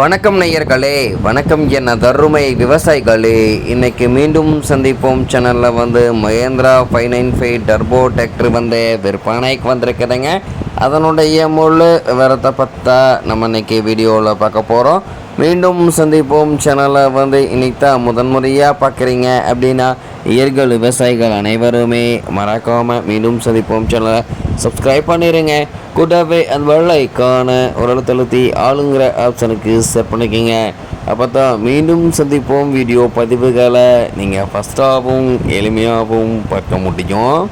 வணக்கம் நேயர்களே, வணக்கம் என தருமை விவசாயிகளே. இன்னைக்கு மீண்டும் சந்திப்போம் சேனலில் மகேந்திரா 595 டர்போ டிராக்டர் விற்பனைக்கு வந்திருக்குதுங்க. அதனுடைய முழு விவரத்தை பற்றி நம்ம இன்னைக்கு வீடியோவில் பார்க்க போகிறோம். மீண்டும் சந்திப்போம் சேனலை இன்னைக்கு தான் முதன்முறையாக பார்க்குறீங்க அப்படின்னா இயற்கை விவசாயிகள் அனைவருமே மறக்காமல் மீண்டும் சந்திப்போம் சேனலை சப்ஸ்கிரைப் பண்ணிடுங்க. கூடவே அந்த வெள்ளைக்கான ஒரு அழுத்தி ஆளுங்கிற ஆப்ஷனுக்கு செட் பண்ணிக்கோங்க. அப்போ தான் மீண்டும் சந்திப்போம் வீடியோ பதிவுகளை நீங்கள் ஃபஸ்ட்டாகவும் எளிமையாகவும் பார்க்க முடியும்.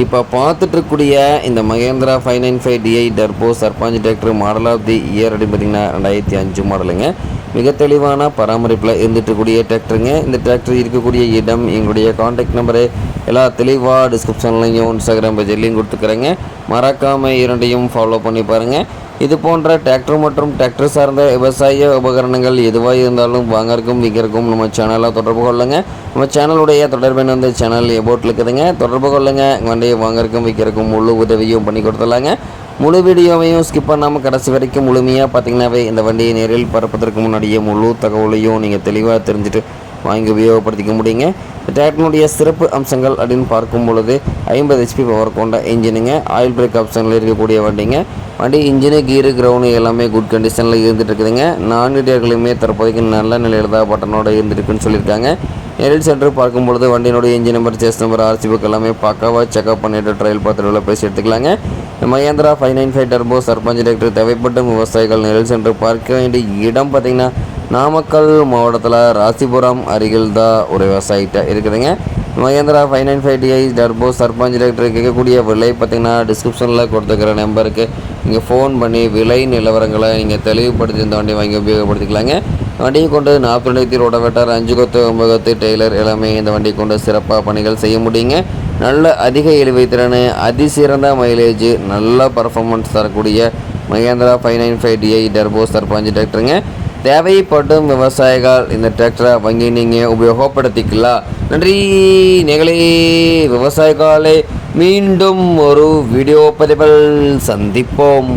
இப்போ பார்த்துட்ருக்கூடிய இந்த Mahindra 595 DI turbo Sarpanch tractor model of the year அப்படின்னு பார்த்திங்கன்னா 2005 மாடலுங்க. மிக தெளிவான பராமரிப்பில் இருந்துட்டுக்கூடிய டிராக்டருங்க. இந்த டிராக்டர் இருக்கக்கூடிய இடம், எங்களுடைய காண்டாக்ட் நம்பரு எல்லாம் தெளிவாக டிஸ்கிரிப்ஷன்லையும் இன்ஸ்டாகிராம் பேஜ்லையும் கொடுத்துக்கிறேங்க. மறக்காமல் இரண்டையும் ஃபாலோ பண்ணி பாருங்கள். இது போன்ற டிராக்டர் மற்றும் டிராக்டர் சார்ந்த விவசாய உபகரணங்கள் எதுவாக இருந்தாலும் வாங்கறக்கும் விற்கிறக்கும் நம்ம சேனலை தொடர்பு கொள்ளுங்க. நம்ம சேனலுடைய தொடர்பு சேனல் எபோட்டில் இருக்குதுங்க. தொடர்பு கொள்ளுங்க. வண்டியை வாங்கறக்கும் விற்கிறக்கும் முழு உதவியும் பண்ணி கொடுத்துலாங்க. முழு வீடியோவையும் ஸ்கிப் பண்ணாமல் கடைசி வரைக்கும் முழுமையாக பார்த்தீங்கன்னாவே இந்த வண்டியை நேரில் பரப்பதற்கு முன்னாடியே முழு தகவலையும் நீங்கள் தெளிவாக தெரிஞ்சுட்டு வாங்கி உபயோகப்படுத்திக்க முடியுங்க. டிராக்டருடைய சிறப்பு அம்சங்கள் அப்படின்னு பார்க்கும் பொழுது 50 HP பவர் கொண்ட இன்ஜினுங்க. ஆயில் பிரேக் ஆப்ஷனில் இருக்கக்கூடிய வண்டிங்க. வண்டி இன்ஜினு கீரு கிரவுண்டு எல்லாமே குட் கண்டிஷனில் இருந்துகிட்டு இருக்குதுங்க. 4 டயர்களுமே தற்போதைக்கு நல்ல நிலையில் தான் பட்டனோட இருந்துருக்குன்னு சொல்லியிருக்காங்க. நேரில் சென்று பார்க்கும் பொழுது வண்டியினுடைய engine number, chassis number, RC book எல்லாமே பக்காவாக செக்அப் பண்ணிவிட்டு ட்ரையல் பார்த்துட்டு பேசி எடுத்துக்கலாங்க. மகேந்திரா 595 டர்போ சர்பஞ்ச் டிராக்டர் தேவைப்படும் விவசாயிகள் நேரில் சென்று பார்க்க வேண்டிய இடம் பார்த்திங்கன்னா நாமக்கல் மாவட்டத்தில் ராசிபுரம் அருகில் தான் ஒரு விவசாயிட்ட இருக்குதுங்க. Mahindra 595 DI turbo Sarpanch tractor கேட்கக்கூடிய விலை பார்த்திங்கன்னா டிஸ்கிரிப்ஷனில் கொடுத்துக்கிற நம்பருக்கு நீங்கள் ஃபோன் பண்ணி விலை நிலவரங்களை நீங்கள் தெளிவுபடுத்தி இந்த வண்டியை வாங்கி உபயோகப்படுத்திக்கலாங்க. வண்டியை கொண்டு 40 ரோட்டவேட்டர், 5 கொத்து 9 கொத்து டெய்லர் எல்லாமே இந்த வண்டியை கொண்டு சிறப்பாக பணிகள் செய்ய முடியுங்க. நல்ல அதிக இழுவை திறன், அதிசிறந்த மைலேஜ், நல்ல பர்ஃபார்மன்ஸ் தரக்கூடிய மகேந்திரா 595 DI டர்போ சர்பஞ்ச் டிராக்டருங்க. தேவைப்படும் விவசாயிகள் இந்த டிராக்டரை வாங்கி நீங்கள் உபயோகப்படுத்திக்கலாம். நன்றி நேயர்களே, விவசாயிகளே. மீண்டும் ஒரு வீடியோ பதிவில் சந்திப்போம்.